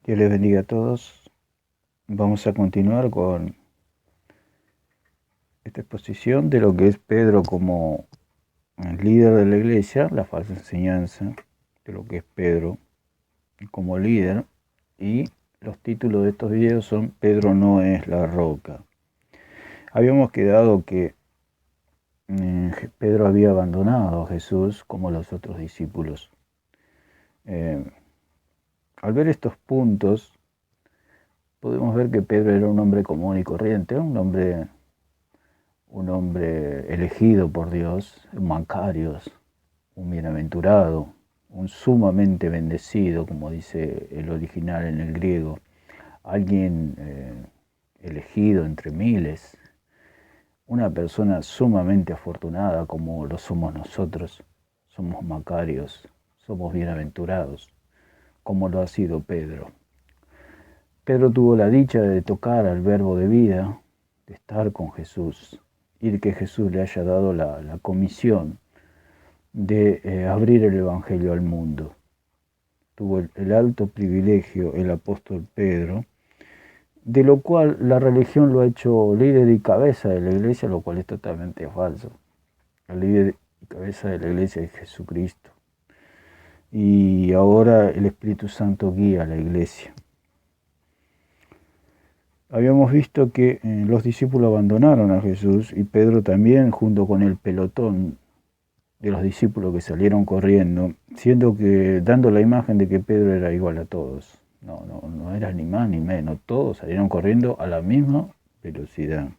Dios les bendiga a todos. Vamos a continuar con esta exposición de lo que es Pedro como el líder de la iglesia, la falsa enseñanza de lo que es Pedro como líder. Y los títulos de estos videos son Pedro no es la roca. Habíamos quedado que Pedro había abandonado a Jesús como los otros discípulos. Al ver estos puntos, podemos ver que Pedro era un hombre común y corriente, un hombre elegido por Dios, un Macarios, un bienaventurado, un sumamente bendecido, como dice el original en el griego, alguien elegido entre miles, una persona sumamente afortunada como lo somos nosotros, somos Macarios, somos bienaventurados, como lo ha sido Pedro. Pedro tuvo la dicha de tocar al verbo de vida, de estar con Jesús, y de que Jesús le haya dado la comisión de abrir el Evangelio al mundo. Tuvo el alto privilegio el apóstol Pedro, de lo cual la religión lo ha hecho líder y cabeza de la iglesia, lo cual es totalmente falso. El líder y cabeza de la iglesia es Jesucristo. Y ahora el Espíritu Santo guía a la iglesia. Habíamos visto que los discípulos abandonaron a Jesús y Pedro también, junto con el pelotón de los discípulos que salieron corriendo, siendo que dando la imagen de que Pedro era igual a todos. No era ni más ni menos, todos salieron corriendo a la misma velocidad.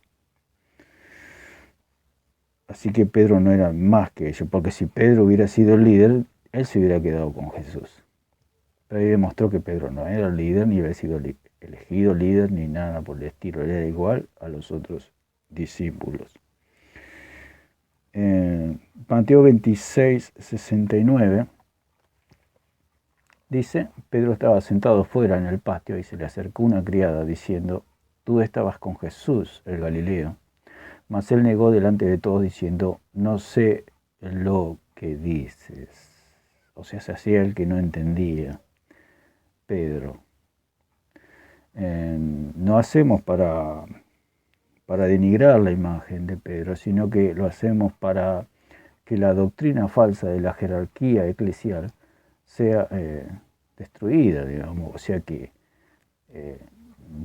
Así que Pedro no era más que ellos, porque si Pedro hubiera sido el líder, él se hubiera quedado con Jesús. Pero ahí demostró que Pedro no era el líder, ni había sido elegido líder, ni nada por el estilo. Él era igual a los otros discípulos. Mateo 26, 69 dice, Pedro estaba sentado fuera en el patio y se le acercó una criada diciendo, tú estabas con Jesús, el Galileo. Mas él negó delante de todos diciendo, no sé lo que dices. O sea, se hacía el que no entendía. Pedro. No hacemos para denigrar la imagen de Pedro, sino que lo hacemos para que la doctrina falsa de la jerarquía eclesial sea destruida, digamos. O sea que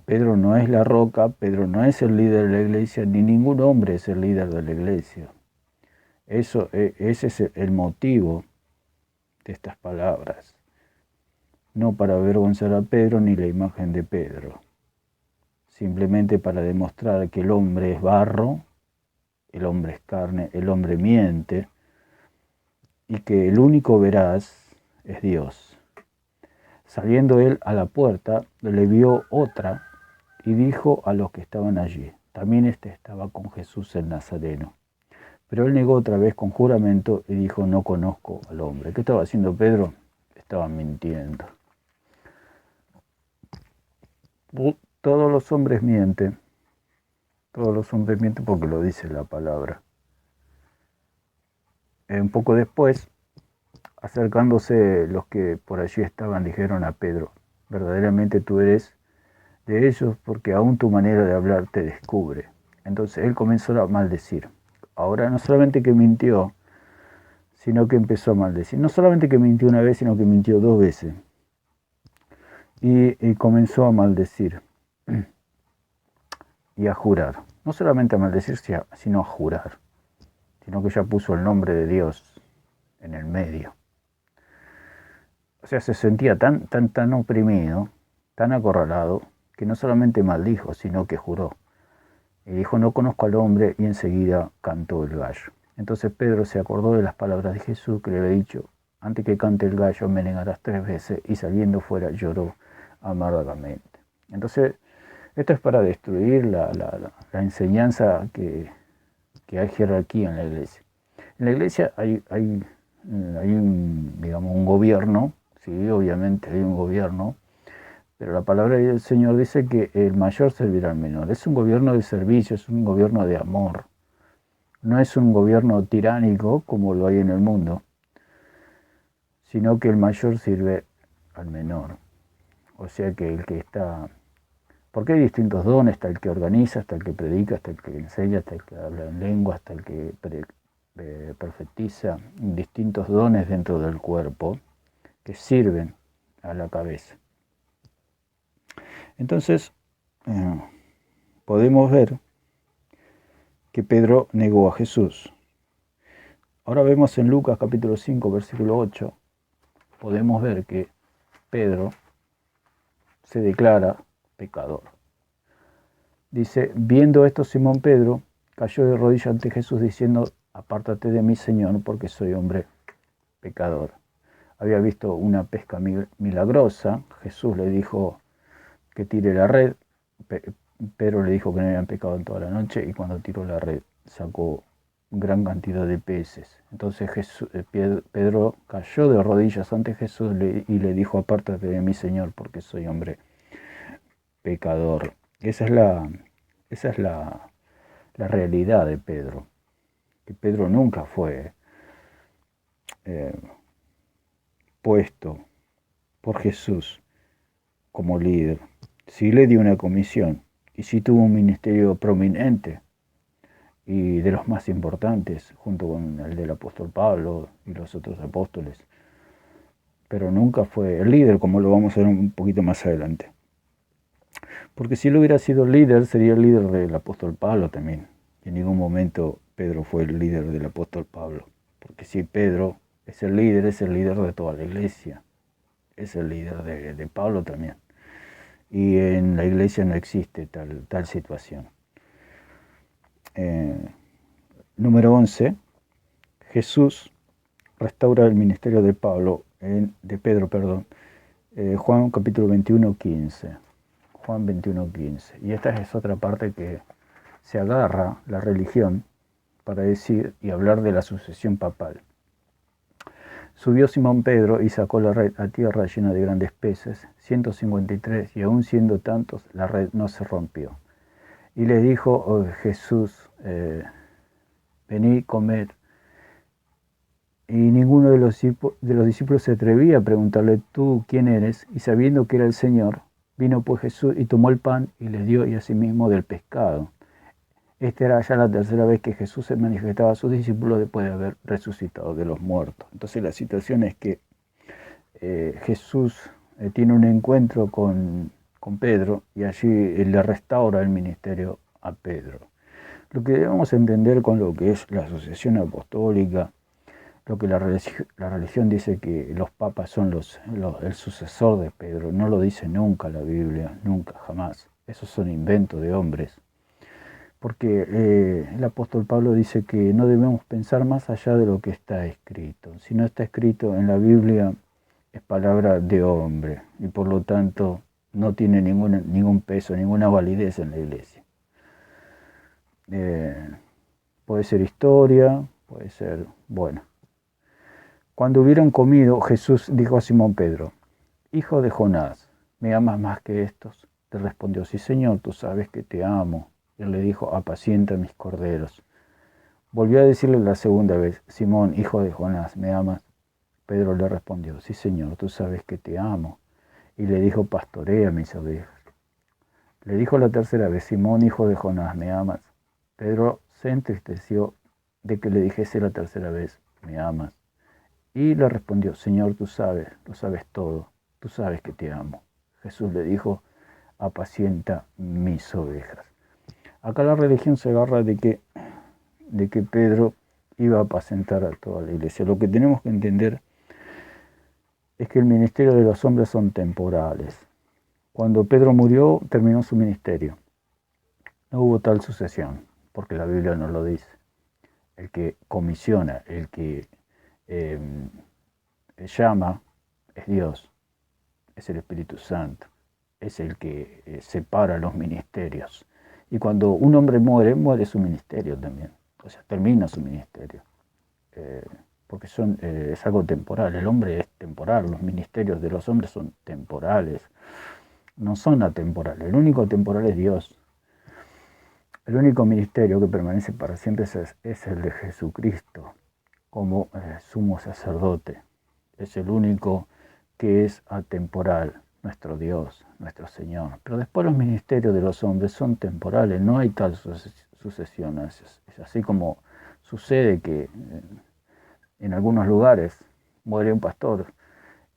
Pedro no es la roca, Pedro no es el líder de la iglesia, ni ningún hombre es el líder de la iglesia. Ese es el motivo de estas palabras. No para avergonzar a Pedro ni la imagen de Pedro, simplemente para demostrar que el hombre es barro, el hombre es carne, el hombre miente, y que el único veraz es Dios. Saliendo él a la puerta, le vio otra y dijo a los que estaban allí, también estaba con Jesús el Nazareno. Pero él negó otra vez con juramento y dijo, no conozco al hombre. ¿Qué estaba haciendo Pedro? Estaba mintiendo. Todos los hombres mienten porque lo dice la palabra. Un poco después, acercándose los que por allí estaban, dijeron a Pedro, verdaderamente tú eres de ellos porque aún tu manera de hablar te descubre. Entonces él comenzó a maldecir. Ahora no solamente que mintió, sino que empezó a maldecir. No solamente que mintió una vez, sino que mintió 2 veces. Y comenzó a maldecir y a jurar. No solamente a maldecir, sino a jurar. Sino que ya puso el nombre de Dios en el medio. O sea, se sentía tan oprimido, tan acorralado, que no solamente maldijo, sino que juró. Y dijo, no conozco al hombre, y enseguida cantó el gallo. Entonces Pedro se acordó de las palabras de Jesús que le había dicho, antes que cante el gallo me negarás 3 veces, y saliendo fuera lloró amargamente. Entonces, esto es para destruir la enseñanza que hay jerarquía en la iglesia. En la iglesia hay un gobierno, sí, obviamente hay un gobierno, pero la palabra del Señor dice que el mayor servirá al menor. Es un gobierno de servicio, es un gobierno de amor. No es un gobierno tiránico como lo hay en el mundo, sino que el mayor sirve al menor. O sea que el que está... Porque hay distintos dones, está el que organiza, está el que predica, está el que enseña, está el que habla en lengua, está el que profetiza, distintos dones dentro del cuerpo que sirven a la cabeza. Entonces, podemos ver que Pedro negó a Jesús. Ahora vemos en Lucas capítulo 5, versículo 8, podemos ver que Pedro se declara pecador. Dice, viendo esto Simón Pedro cayó de rodillas ante Jesús diciendo, apártate de mí, Señor, porque soy hombre pecador. Había visto una pesca milagrosa, Jesús le dijo que tire la red, Pedro le dijo que no habían pescado en toda la noche y cuando tiró la red sacó gran cantidad de peces. Entonces Pedro cayó de rodillas ante Jesús y le dijo, apártate de mí, Señor, porque soy hombre pecador. Esa es la realidad de Pedro, que Pedro nunca fue puesto por Jesús como líder. Sí le dio una comisión y sí tuvo un ministerio prominente y de los más importantes, junto con el del apóstol Pablo y los otros apóstoles, pero nunca fue el líder, como lo vamos a ver un poquito más adelante. Porque si él hubiera sido el líder, sería el líder del apóstol Pablo también. En ningún momento Pedro fue el líder del apóstol Pablo, porque si Pedro es el líder de toda la iglesia, es el líder de Pablo también. Y en la iglesia no existe tal situación. Número 11, Jesús restaura el ministerio de Pedro, Juan capítulo 21, 15. Juan 21, 15. Y esta es otra parte que se agarra la religión para decir y hablar de la sucesión papal. Subió Simón Pedro y sacó la red a tierra llena de grandes peces, 153, y aún siendo tantos, la red no se rompió. Y le dijo Jesús, venid, comed. Y ninguno de los discípulos se atrevía a preguntarle, ¿tú quién eres? Y sabiendo que era el Señor, vino pues Jesús y tomó el pan y les dio y asimismo del pescado. Esta era ya la tercera vez que Jesús se manifestaba a sus discípulos después de haber resucitado de los muertos. Entonces la situación es que Jesús tiene un encuentro con Pedro y allí le restaura el ministerio a Pedro. Lo que debemos entender con lo que es la sucesión apostólica, lo que la religión dice que los papas son el sucesor de Pedro, no lo dice nunca la Biblia, nunca, jamás. Esos son inventos de hombres. Porque el apóstol Pablo dice que no debemos pensar más allá de lo que está escrito. Si no está escrito en la Biblia, es palabra de hombre y por lo tanto no tiene ningún peso, ninguna validez en la iglesia. Puede ser historia, puede ser, bueno. Cuando hubieron comido, Jesús dijo a Simón Pedro, hijo de Jonás, ¿me amas más que estos? Le respondió, sí, Señor, tú sabes que te amo. Él le dijo, apacienta mis corderos. Volvió a decirle la segunda vez, Simón, hijo de Jonás, ¿me amas? Pedro le respondió, sí, Señor, tú sabes que te amo. Y le dijo, pastorea mis ovejas. Le dijo la tercera vez, Simón, hijo de Jonás, ¿me amas? Pedro se entristeció de que le dijese la tercera vez, ¿me amas? Y le respondió, Señor, tú sabes, lo sabes todo, tú sabes que te amo. Jesús le dijo, apacienta mis ovejas. Acá la religión se agarra de que Pedro iba a apacentar a toda la iglesia. Lo que tenemos que entender es que el ministerio de los hombres son temporales. Cuando Pedro murió, terminó su ministerio. No hubo tal sucesión, porque la Biblia no lo dice. El que comisiona, el que llama, es Dios, es el Espíritu Santo, es el que separa los ministerios. Y cuando un hombre muere su ministerio también, o sea, termina su ministerio, porque es algo temporal, el hombre es temporal, los ministerios de los hombres son temporales, no son atemporales, el único temporal es Dios. El único ministerio que permanece para siempre es el de Jesucristo, como sumo sacerdote. Es el único que es atemporal, nuestro Dios, nuestro Señor. Pero después los ministerios de los hombres son temporales, no hay tal sucesión. Es así como sucede que en algunos lugares muere un pastor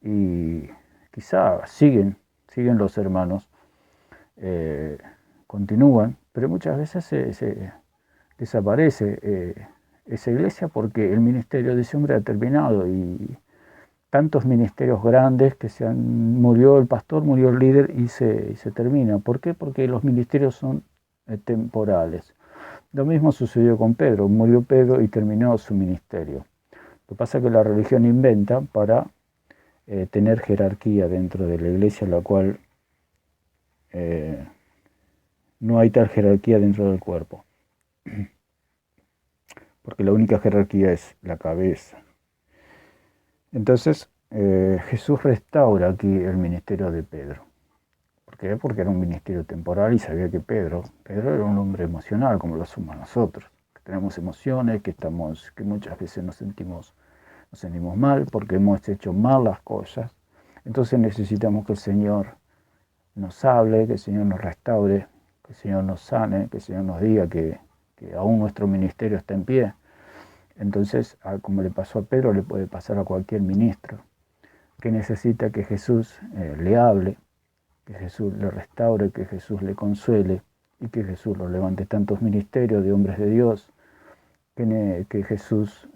y quizá siguen los hermanos, continúan, pero muchas veces se desaparece esa iglesia porque el ministerio de ese hombre ha terminado y tantos ministerios grandes que murió el pastor, murió el líder y se termina. ¿Por qué? Porque los ministerios son temporales. Lo mismo sucedió con Pedro, murió Pedro y terminó su ministerio. Lo que pasa es que la religión inventa para tener jerarquía dentro de la iglesia, la cual no hay tal jerarquía dentro del cuerpo. Porque la única jerarquía es la cabeza. Entonces, Jesús restaura aquí el ministerio de Pedro. ¿Por qué? Porque era un ministerio temporal y sabía que Pedro era un hombre emocional, como lo somos nosotros. Que tenemos emociones, que muchas veces nos sentimos mal porque hemos hecho mal las cosas. Entonces necesitamos que el Señor nos hable, que el Señor nos restaure, que el Señor nos sane, que el Señor nos diga que aún nuestro ministerio está en pie. Entonces, como le pasó a Pedro, le puede pasar a cualquier ministro que necesita que Jesús le hable, que Jesús le restaure, que Jesús le consuele y que Jesús lo levante. Tantos ministerios de hombres de Dios que Jesús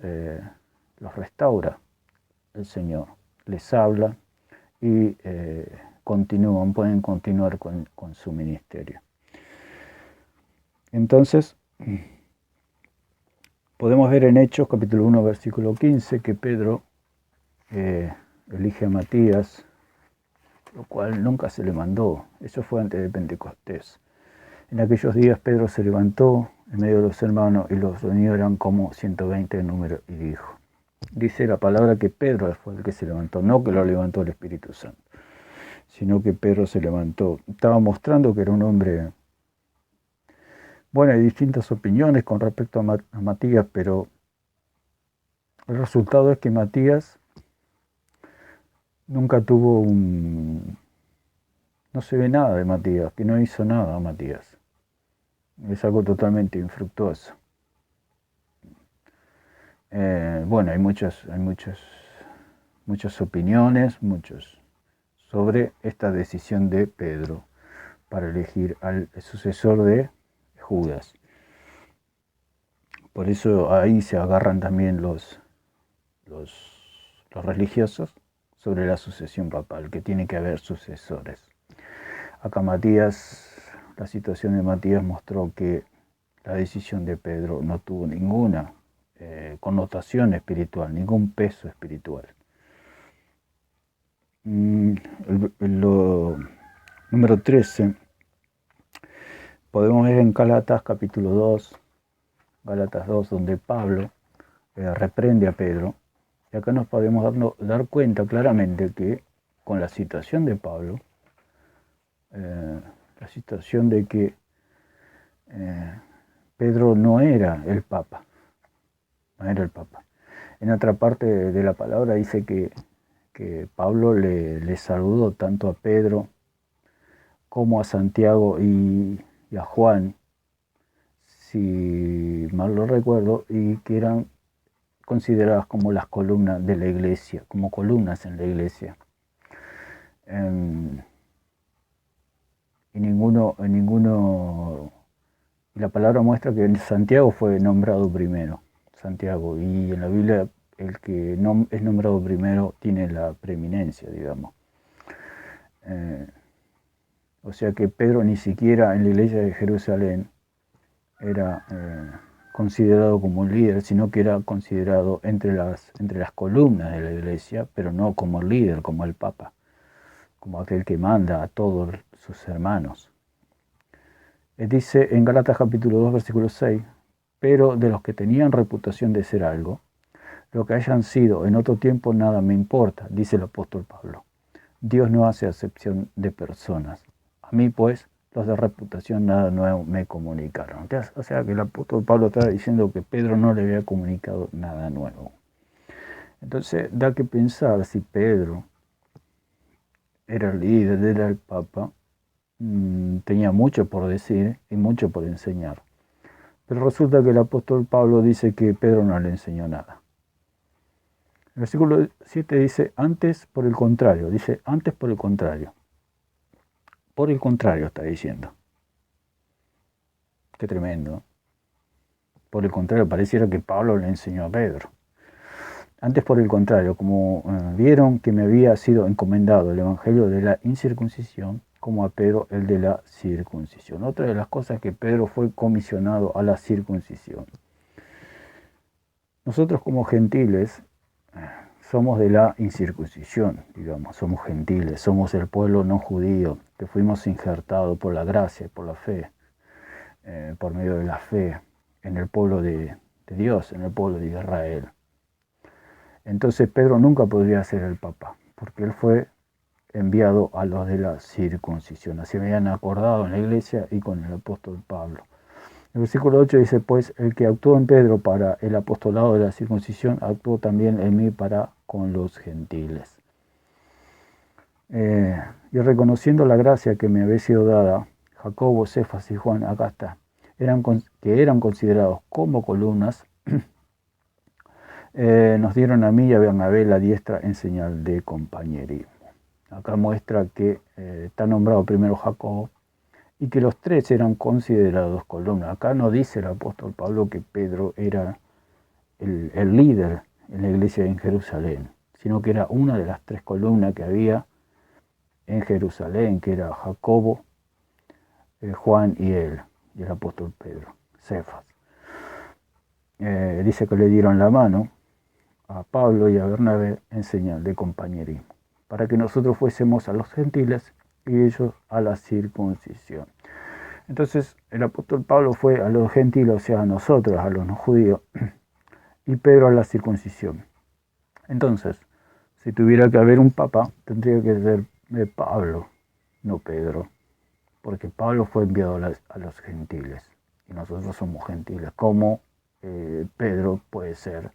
los restaura, el Señor les habla y pueden continuar con su ministerio. Entonces, podemos ver en Hechos capítulo 1 versículo 15 que Pedro elige a Matías, lo cual nunca se le mandó. Eso fue antes de Pentecostés. En aquellos días Pedro se levantó en medio de los hermanos y los reunió, eran como 120 en número, y dijo. Dice la palabra que Pedro fue el que se levantó, no que lo levantó el Espíritu Santo, sino que Pedro se levantó. Estaba mostrando que era un hombre. Bueno, hay distintas opiniones con respecto a Matías, pero el resultado es que Matías nunca tuvo no se ve nada de Matías, que no hizo nada a Matías. Es algo totalmente infructuoso. Bueno, hay muchas opiniones, sobre esta decisión de Pedro para elegir al sucesor de Judas. Por eso ahí se agarran también los religiosos sobre la sucesión papal, que tiene que haber sucesores. Acá la situación de Matías mostró que la decisión de Pedro no tuvo ninguna connotación espiritual, ningún peso espiritual. Lo número 13, podemos ver en Gálatas capítulo 2, Gálatas 2, donde Pablo reprende a Pedro. Y acá nos podemos dar cuenta claramente que con la situación de Pablo, la situación de que Pedro no era el Papa. En otra parte de la palabra dice que Pablo le saludó tanto a Pedro como a Santiago y a Juan, si mal lo recuerdo, y que eran consideradas como las columnas de la iglesia, como columnas en la iglesia. Y la palabra muestra que Santiago fue nombrado primero, Santiago, y en la Biblia el que es nombrado primero tiene la preeminencia, digamos. O sea que Pedro ni siquiera en la iglesia de Jerusalén era considerado como un líder, sino que era considerado entre las columnas de la iglesia, pero no como el líder, como el Papa, como aquel que manda a todos sus hermanos. Dice en Gálatas capítulo 2, versículo 6, pero de los que tenían reputación de ser algo, lo que hayan sido en otro tiempo nada me importa, dice el apóstol Pablo. Dios no hace acepción de personas. A mí, pues, los de reputación nada nuevo me comunicaron. O sea que el apóstol Pablo estaba diciendo que Pedro no le había comunicado nada nuevo. Entonces da que pensar si Pedro era el líder, era el Papa, tenía mucho por decir y mucho por enseñar. Pero resulta que el apóstol Pablo dice que Pedro no le enseñó nada. El versículo 7 dice, antes por el contrario, por el contrario está diciendo. Qué tremendo. Por el contrario, pareciera que Pablo le enseñó a Pedro. Antes por el contrario, como vieron que me había sido encomendado el evangelio de la incircuncisión, como a Pedro el de la circuncisión. Otra de las cosas que Pedro fue comisionado a la circuncisión. Nosotros como gentiles somos de la incircuncisión, digamos, somos gentiles, somos el pueblo no judío, que fuimos injertados por la gracia, por la fe, por medio de la fe, en el pueblo de Dios, en el pueblo de Israel. Entonces Pedro nunca podría ser el Papa, porque él fue enviado a los de la circuncisión. Así me habían acordado en la iglesia y con el apóstol Pablo. El versículo 8 dice, pues el que actuó en Pedro para el apostolado de la circuncisión, actuó también en mí para con los gentiles. Y reconociendo la gracia que me había sido dada, Jacobo, Cefas y Juan, acá está, que eran considerados como columnas, nos dieron a mí y a Bernabé la diestra en señal de compañerismo. Acá muestra que está nombrado primero Jacobo y que los tres eran considerados columnas. Acá no dice el apóstol Pablo que Pedro era el líder en la iglesia en Jerusalén, sino que era una de las tres columnas que había en Jerusalén, que era Jacobo, Juan y él, y el apóstol Pedro, Cefas. Dice que le dieron la mano a Pablo y a Bernabé en señal de compañerismo, para que nosotros fuésemos a los gentiles y ellos a la circuncisión. Entonces el apóstol Pablo fue a los gentiles, o sea, a nosotros, a los no judíos, y Pedro a la circuncisión. Entonces, si tuviera que haber un papa, tendría que ser Pablo, no Pedro, porque Pablo fue enviado a los gentiles, y nosotros somos gentiles. ¿Cómo Pedro puede ser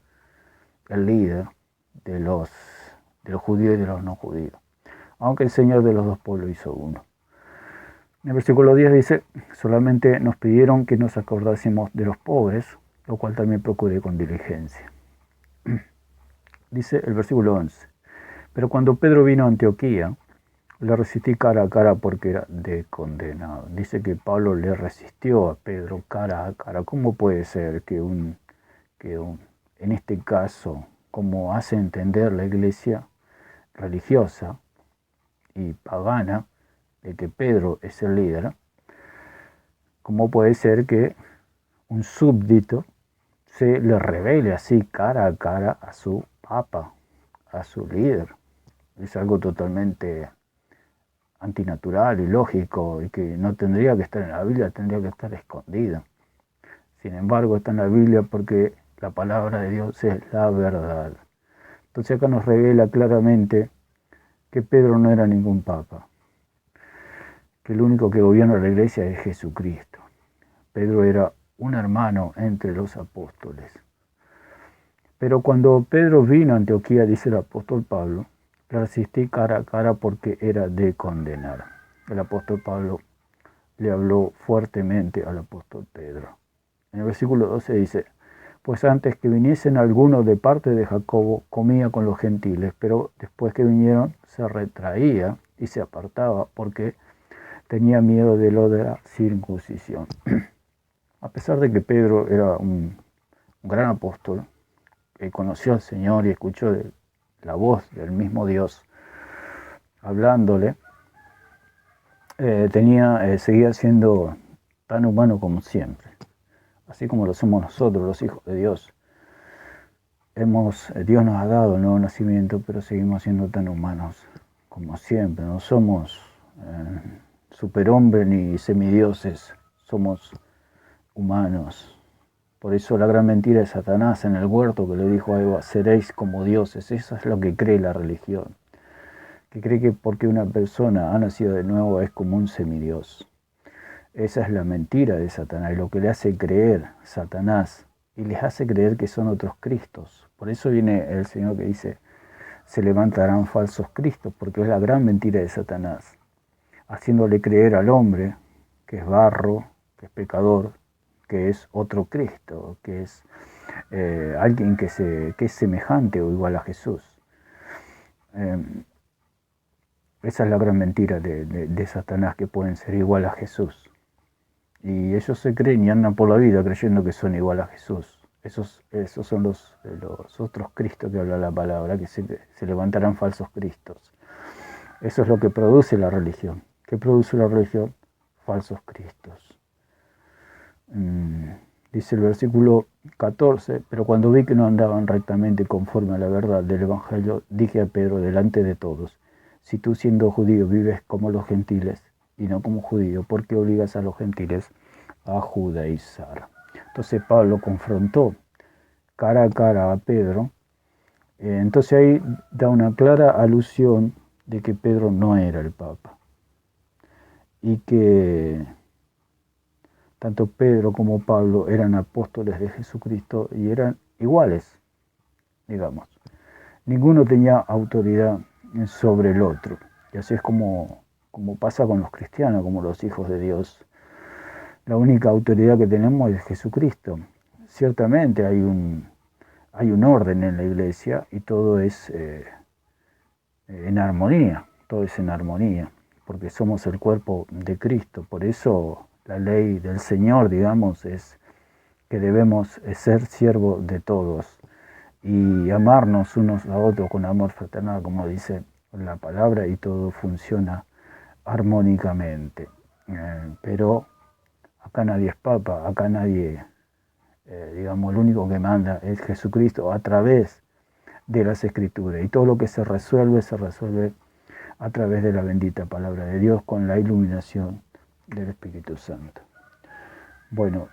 el líder de los judíos y de los no judíos? Aunque el Señor de los dos pueblos hizo uno. En el versículo 10 dice, solamente nos pidieron que nos acordásemos de los pobres, lo cual también procuré con diligencia. Dice el versículo 11, pero cuando Pedro vino a Antioquía, le resistí cara a cara porque era de condenado. Dice que Pablo le resistió a Pedro cara a cara. ¿Cómo puede ser que en este caso, como hace entender la iglesia religiosa y pagana, de que Pedro es el líder, cómo puede ser que un súbdito se le revele así cara a cara a su papa, a su líder? Es algo totalmente antinatural, ilógico, y que no tendría que estar en la Biblia, tendría que estar escondido. Sin embargo, está en la Biblia porque la palabra de Dios es la verdad. Entonces acá nos revela claramente que Pedro no era ningún papa, que el único que gobierna la iglesia es Jesucristo. Pedro era un hermano entre los apóstoles. Pero cuando Pedro vino a Antioquía, dice el apóstol Pablo, le resistí cara a cara porque era de condenar. El apóstol Pablo le habló fuertemente al apóstol Pedro. En el versículo 12 dice, pues antes que viniesen algunos de parte de Jacobo, comía con los gentiles, pero después que vinieron se retraía y se apartaba porque tenía miedo de lo de la circuncisión. A pesar de que Pedro era un gran apóstol, que conoció al Señor y escuchó la voz del mismo Dios hablándole, seguía siendo tan humano como siempre, así como lo somos nosotros, los hijos de Dios. Dios nos ha dado un nuevo nacimiento, pero seguimos siendo tan humanos como siempre. No somos superhombres ni semidioses, somos humanos. Por eso la gran mentira de Satanás en el huerto que le dijo a Eva, seréis como dioses. Eso es lo que cree la religión, que cree que porque una persona ha nacido de nuevo es como un semidios. Esa es la mentira de Satanás, y lo que le hace creer Satanás, y les hace creer que son otros Cristos. Por eso viene el Señor que dice, se levantarán falsos cristos, porque es la gran mentira de Satanás, haciéndole creer al hombre que es barro, que es pecador, que es otro Cristo, que es alguien que es semejante o igual a Jesús. Esa es la gran mentira de Satanás, que pueden ser igual a Jesús. Y ellos se creen y andan por la vida creyendo que son igual a Jesús. Esos son los otros Cristos que habla la palabra, que se levantarán falsos Cristos. Eso es lo que produce la religión. ¿Qué produce la religión? Falsos Cristos. Dice el versículo 14, pero cuando vi que no andaban rectamente conforme a la verdad del Evangelio, dije a Pedro delante de todos, si tú siendo judío vives como los gentiles y no como judío, ¿por qué obligas a los gentiles a judaizar? Entonces Pablo confrontó cara a cara a Pedro. Entonces ahí da una clara alusión de que Pedro no era el Papa y que tanto Pedro como Pablo eran apóstoles de Jesucristo y eran iguales, digamos. Ninguno tenía autoridad sobre el otro. Y así es como pasa con los cristianos, como los hijos de Dios. La única autoridad que tenemos es Jesucristo. Ciertamente hay un orden en la iglesia y todo es en armonía, todo es en armonía, porque somos el cuerpo de Cristo. Por eso la ley del Señor, digamos, es que debemos ser siervos de todos y amarnos unos a otros con amor fraternal, como dice la palabra, y todo funciona armónicamente. Pero acá nadie es papa, acá nadie, digamos, el único que manda es Jesucristo a través de las Escrituras. Y todo lo que se resuelve a través de la bendita palabra de Dios con la iluminación del Espíritu Santo. Bueno,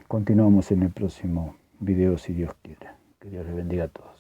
continuamos en el próximo video si Dios quiere. Que Dios les bendiga a todos.